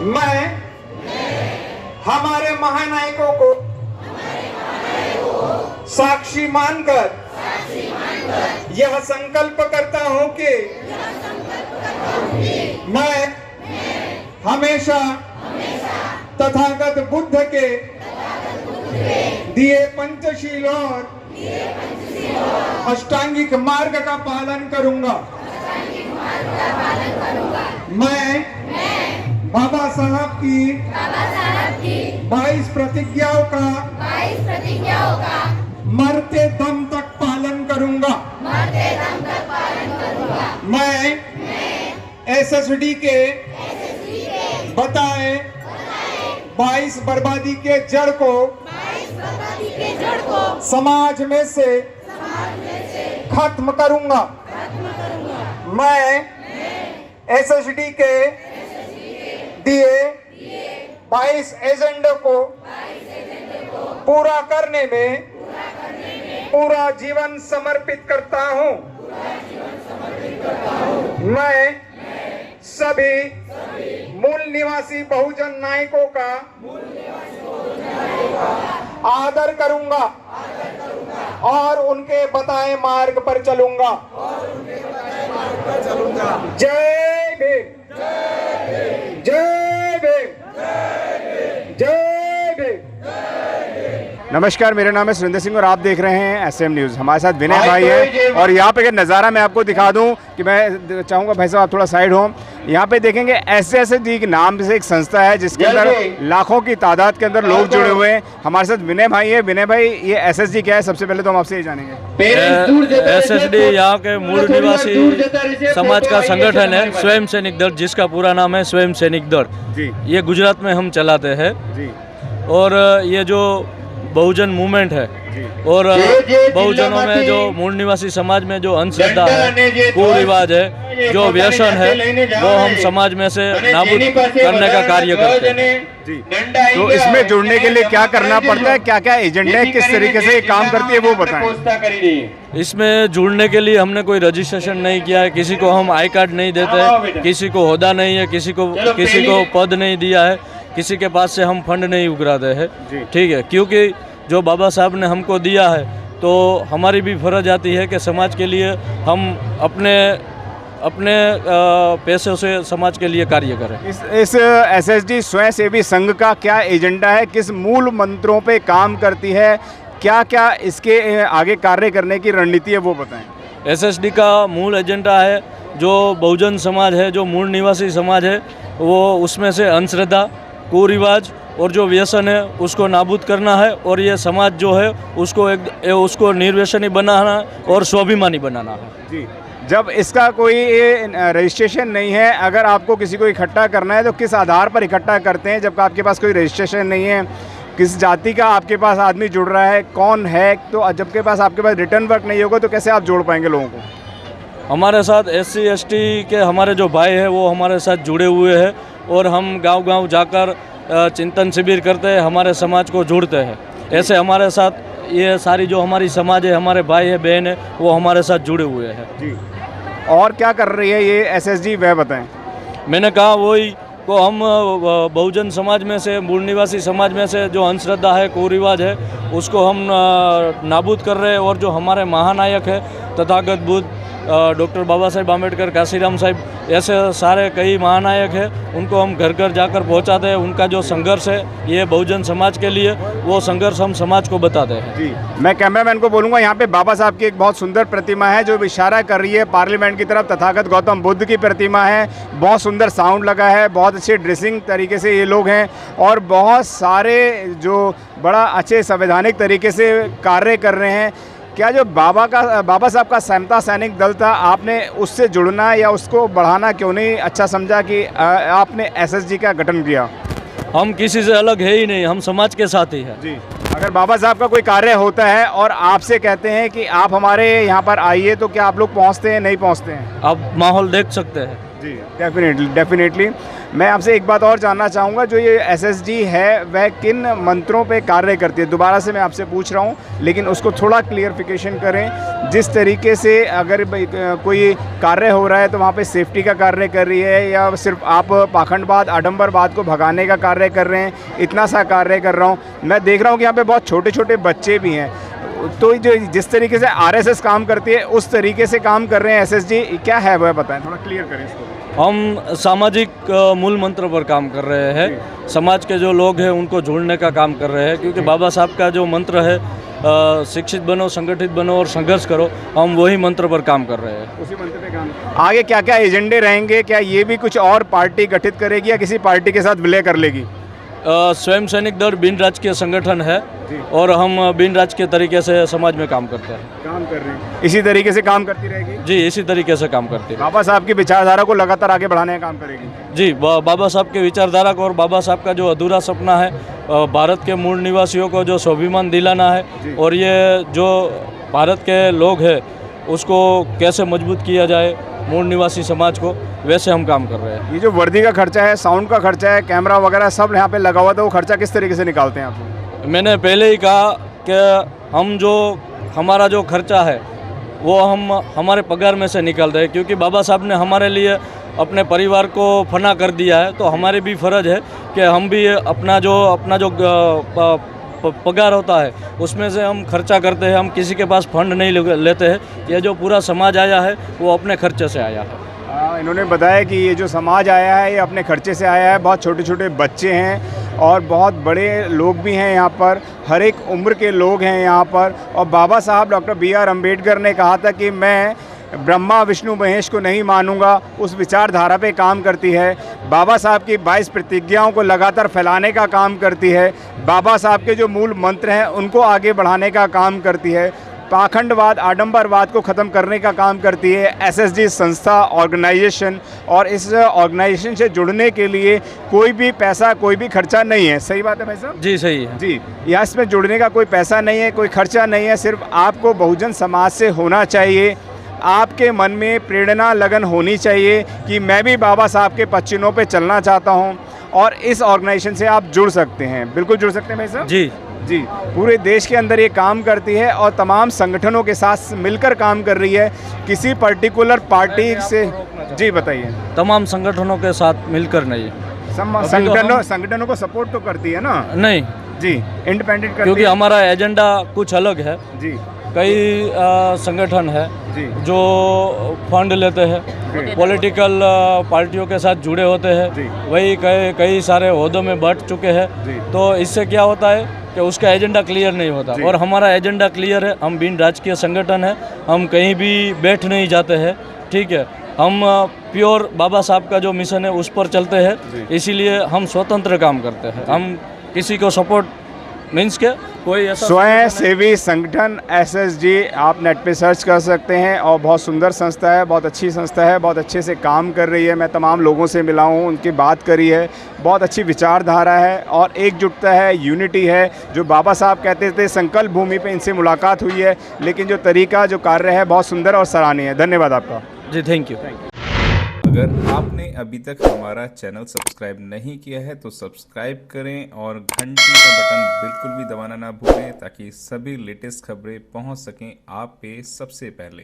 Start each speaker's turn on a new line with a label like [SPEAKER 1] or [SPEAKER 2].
[SPEAKER 1] मैं हमारे महानायकों को साक्षी मानकर यह संकल्प करता हूं कि मैं हमेशा तथागत बुद्ध के दिए पंचशील और अष्टांगिक मार्ग का पालन करूंगा। मैं बाबा साहब की 22 प्रतिज्ञाओं का मरते दम तक पालन करूंगा। मैं एसएसडी के बताए 22 बर्बादी के जड़ को समाज में से खत्म करूंगा। मैं एसएसडी के दिए 22 एजेंडे को पूरा करने में पूरा जीवन समर्पित करता हूं। मैं सभी मूल निवासी बहुजन नायकों का आदर करूंगा और उनके बताए मार्ग पर चलूंगा। जय भीम, जय भीम, जय भीम।
[SPEAKER 2] नमस्कार, मेरा नाम है सुरेंद्र सिंह और आप देख रहे हैं एसएम न्यूज़। हमारे साथ विनय भाई हैं और यहाँ पे एक नज़ारा मैं आपको दिखा दूँ कि मैं चाहूँगा भाई साहब आप थोड़ा साइड हो। यहाँ पे देखेंगे एसएसडी के नाम से एक संस्था है जिसके अंदर लाखों की तादाद के अंदर लोग जुड़े हुए हैं। हमारे साथ विनय भाई है। विनय भाई, ये एसएसडी क्या है? सबसे पहले तो हम आपसे ये जानेंगे।
[SPEAKER 3] एसएसडी यहाँ के मूल निवासी समाज का संगठन है, स्वयं सैनिक दल, जिसका पूरा नाम है स्वयं सैनिक दल जी। ये गुजरात में हम चलाते हैं जी। और ये जो बहुजन मूवमेंट है और बहुजनों में जो मूल निवासी समाज में जो अंधश्रद्धा है, कुरिवाज है, जो व्यसन है, वो हम समाज में से नाबूद करने का कार्य करते हैं
[SPEAKER 2] जी। तो इसमें जुड़ने के लिए क्या करना पड़ता है, क्या क्या एजेंडा है, किस तरीके से ये काम करती है, वो बताएं।
[SPEAKER 3] इसमें जुड़ने के लिए हमने कोई रजिस्ट्रेशन नहीं किया है, किसी को हम आई कार्ड नहीं देते, किसी को होदा नहीं है, किसी को पद नहीं दिया है, किसी के पास से हम फंड नहीं उगराते हैं, ठीक है। क्योंकि जो बाबा साहब ने हमको दिया है तो हमारी भी फर्ज आती है कि समाज के लिए हम अपने पैसों से समाज के लिए कार्य करें।
[SPEAKER 2] इस एसएसडी स्वयं सेवी संघ का क्या एजेंडा है, किस मूल मंत्रों पे काम करती है, क्या क्या इसके आगे कार्य करने की रणनीति है, वो बताएं।
[SPEAKER 3] एसएसडी का मूल एजेंडा है जो बहुजन समाज है, जो मूल निवासी समाज है, वो उसमें से अंधश्रद्धा, कुरिवाज और जो व्यसन है उसको नाबूद करना है और ये समाज जो है उसको निर्व्यसनी बनाना और स्वाभिमानी बनाना है
[SPEAKER 2] जी। जब इसका कोई रजिस्ट्रेशन नहीं है, अगर आपको किसी को इकट्ठा करना है तो किस आधार पर इकट्ठा करते हैं? जब आपके पास कोई रजिस्ट्रेशन नहीं है, किस जाति का आपके पास आदमी जुड़ रहा है, कौन है, तो जब के पास आपके पास रिटर्न वर्क नहीं होगा तो कैसे आप जोड़ पाएंगे लोगों को?
[SPEAKER 3] हमारे साथ SC ST के हमारे जो भाई हैं वो हमारे साथ जुड़े हुए हैं और हम गांव-गांव जाकर चिंतन शिविर करते हैं, हमारे समाज को जोड़ते हैं। ऐसे हमारे साथ ये सारी जो हमारी समाज है, हमारे भाई है, बहन है, वो हमारे साथ जुड़े हुए हैं
[SPEAKER 2] जी। और क्या कर रही है ये एसएसडी, वह बताएं।
[SPEAKER 3] मैंने कहा वही को हम बहुजन समाज में से, मूल निवासी समाज में से जो अंधश्रद्धा है, कुरिवाज है, उसको हम नाबूद कर रहे हैं। और जो हमारे महानायक है तथागत बुद्ध, डॉक्टर बाबा साहेब आम्बेडकर, काशीराम साहब, ऐसे सारे कई महानायक हैं, उनको हम घर घर जाकर पहुंचाते हैं। उनका जो संघर्ष है ये बहुजन समाज के लिए, वो संघर्ष हम समाज को बताते हैं
[SPEAKER 2] जी। मैं कैमरामैन को बोलूँगा, यहाँ पे बाबा साहब की एक बहुत सुंदर प्रतिमा है जो इशारा कर रही है पार्लियामेंट की तरफ। तथागत गौतम बुद्ध की प्रतिमा है, बहुत सुंदर साउंड लगा है, बहुत अच्छे ड्रेसिंग तरीके से ये लोग हैं और बहुत सारे जो बड़ा अच्छे संवैधानिक तरीके से कार्य कर रहे हैं। क्या जो बाबा साहब का समता सैनिक दल था, आपने उससे जुड़ना या उसको बढ़ाना क्यों नहीं अच्छा समझा कि आपने एसएसडी का गठन किया?
[SPEAKER 3] हम किसी से अलग है ही नहीं, हम समाज के साथ ही हैं
[SPEAKER 2] जी। अगर बाबा साहब का कोई कार्य होता है और आपसे कहते हैं कि आप हमारे यहाँ पर आइए, तो क्या आप लोग पहुँचते हैं, नहीं पहुँचते हैं?
[SPEAKER 3] आप माहौल देख सकते हैं
[SPEAKER 2] जी। डेफिनेटली। मैं आपसे एक बात और जानना चाहूँगा, जो ये एसएसजी है वह किन मंत्रों पे कार्य करती है? दोबारा से मैं आपसे पूछ रहा हूँ, लेकिन उसको थोड़ा क्लियरफिकेशन करें। जिस तरीके से अगर कोई कार्य हो रहा है तो वहाँ पे सेफ्टी का कार्य कर रही है, या सिर्फ आप पाखंडवाद आडंबरवाद को भगाने का कार्य कर रहे हैं? इतना सा कार्य कर रहा हूँ। मैं देख रहा हूँ कि यहाँ पे बहुत छोटे छोटे बच्चे भी हैं, तो जो जिस तरीके से आरएसएस काम करती है उस तरीके से काम कर रहे हैं एसएसजी, क्या है वह बताएं, थोड़ा क्लियर करें इसको।
[SPEAKER 3] हम सामाजिक मूल मंत्र पर काम कर रहे हैं। समाज के जो लोग हैं उनको जोड़ने का काम कर रहे हैं, क्योंकि बाबा साहब का जो मंत्र है शिक्षित बनो, संगठित बनो और संघर्ष करो, हम वही मंत्र पर काम कर रहे हैं।
[SPEAKER 2] उसी मंत्र पे काम। आगे क्या क्या एजेंडे रहेंगे? क्या ये भी कुछ और पार्टी गठित करेगी या किसी पार्टी के साथ विलय कर लेगी?
[SPEAKER 3] स्वयं सैनिक दल बिन राजकीय संगठन है और हम बिन राजकीय तरीके से समाज में काम करते हैं।
[SPEAKER 2] काम कर रहे हैं, इसी तरीके से काम करती रहेगी?
[SPEAKER 3] जी, इसी तरीके से काम करती है।
[SPEAKER 2] बाबा साहब की विचारधारा को लगातार आगे बढ़ाने का काम करेगी?
[SPEAKER 3] जी, बाबा साहब के विचारधारा को और बाबा साहब का जो अधूरा सपना है भारत के मूल निवासियों को जो स्वाभिमान दिलाना है, और ये जो भारत के लोग हैं उसको कैसे मजबूत किया जाए मूल निवासी समाज को, वैसे हम काम कर रहे हैं।
[SPEAKER 2] ये जो वर्दी का खर्चा है, साउंड का खर्चा है, कैमरा वगैरह सब यहाँ पे लगा हुआ था, वो खर्चा किस तरीके से निकालते हैं आप?
[SPEAKER 3] मैंने पहले ही कहा कि हमारा जो खर्चा है वो हम हमारे पगार में से निकालते हैं, क्योंकि बाबा साहब ने हमारे लिए अपने परिवार को फना कर दिया है, तो हमारे भी फ़र्ज़ है कि हम भी अपना जो पगार होता है उसमें से हम खर्चा करते हैं। हम किसी के पास फंड नहीं लेते हैं। ये जो पूरा समाज आया है वो अपने खर्चे से आया है।
[SPEAKER 2] इन्होंने बताया कि ये जो समाज आया है ये अपने खर्चे से आया है। बहुत छोटे छोटे बच्चे हैं और बहुत बड़े लोग भी हैं यहाँ पर, हर एक उम्र के लोग हैं यहाँ पर। और बाबा साहब डॉक्टर B.R. अम्बेडकर ने कहा था कि मैं ब्रह्मा विष्णु महेश को नहीं मानूंगा, उस विचारधारा पे काम करती है। बाबा साहब की 22 प्रतिज्ञाओं को लगातार फैलाने का काम करती है। बाबा साहब के जो मूल मंत्र हैं उनको आगे बढ़ाने का काम करती है। पाखंडवाद आडंबरवाद को ख़त्म करने का काम करती है एसएसजी संस्था ऑर्गेनाइजेशन। और इस ऑर्गेनाइजेशन से जुड़ने के लिए कोई भी पैसा, कोई भी खर्चा नहीं है। सही बात है भाई साहब?
[SPEAKER 3] जी सही है
[SPEAKER 2] जी। यहाँ इसमें जुड़ने का कोई पैसा नहीं है, कोई खर्चा नहीं है, सिर्फ आपको बहुजन समाज से होना चाहिए। आपके मन में प्रेरणा लगन होनी चाहिए कि मैं भी बाबा साहब के पच्चीनों पे चलना चाहता हूँ, और इस ऑर्गेनाइजेशन से आप जुड़ सकते हैं। बिल्कुल जुड़ सकते हैं भाई साहब?
[SPEAKER 3] जी
[SPEAKER 2] जी। पूरे देश के अंदर ये काम करती है और तमाम संगठनों के साथ मिलकर काम कर रही है, किसी पर्टिकुलर पार्टी से। जी बताइए।
[SPEAKER 3] तमाम संगठनों के साथ मिलकर नहीं,
[SPEAKER 2] संगठनों को सपोर्ट तो करती है ना?
[SPEAKER 3] नहीं
[SPEAKER 2] जी, इंडिपेंडेंट करती
[SPEAKER 3] क्योंकि
[SPEAKER 2] है।
[SPEAKER 3] हमारा एजेंडा कुछ अलग है।
[SPEAKER 2] जी।
[SPEAKER 3] कई संगठन है
[SPEAKER 2] जी
[SPEAKER 3] जो फंड लेते हैं, पॉलिटिकल पार्टियों के साथ जुड़े होते हैं, वही कई सारे ओहदों में बढ़ चुके हैं। तो इससे क्या होता है कि उसका एजेंडा क्लियर नहीं होता, और हमारा एजेंडा क्लियर है। हम बिन राजकीय संगठन है, हम कहीं भी बैठ नहीं जाते हैं, ठीक है। हम प्योर बाबा साहब का जो मिशन है उस पर चलते हैं, इसीलिए हम स्वतंत्र काम करते हैं। हम किसी को सपोर्ट मीन्स के कोई ऐसा
[SPEAKER 2] स्वयं सेवी संगठन एसएसजी आप नेट पे सर्च कर सकते हैं, और बहुत सुंदर संस्था है, बहुत अच्छी संस्था है, बहुत अच्छे से काम कर रही है। मैं तमाम लोगों से मिला हूँ, उनकी बात करी है, बहुत अच्छी विचारधारा है और एकजुटता है, यूनिटी है। जो बाबा साहब कहते थे संकल्प भूमि पे इनसे मुलाकात हुई है, लेकिन जो तरीका, जो कार्य है बहुत सुंदर और सराहनीय है। धन्यवाद आपका।
[SPEAKER 3] जी, थैंक यू।
[SPEAKER 4] अगर आपने अभी तक हमारा चैनल सब्सक्राइब नहीं किया है तो सब्सक्राइब करें और घंटी का बटन बिल्कुल भी दबाना ना भूलें, ताकि सभी लेटेस्ट खबरें पहुंच सकें आप पे सबसे पहले।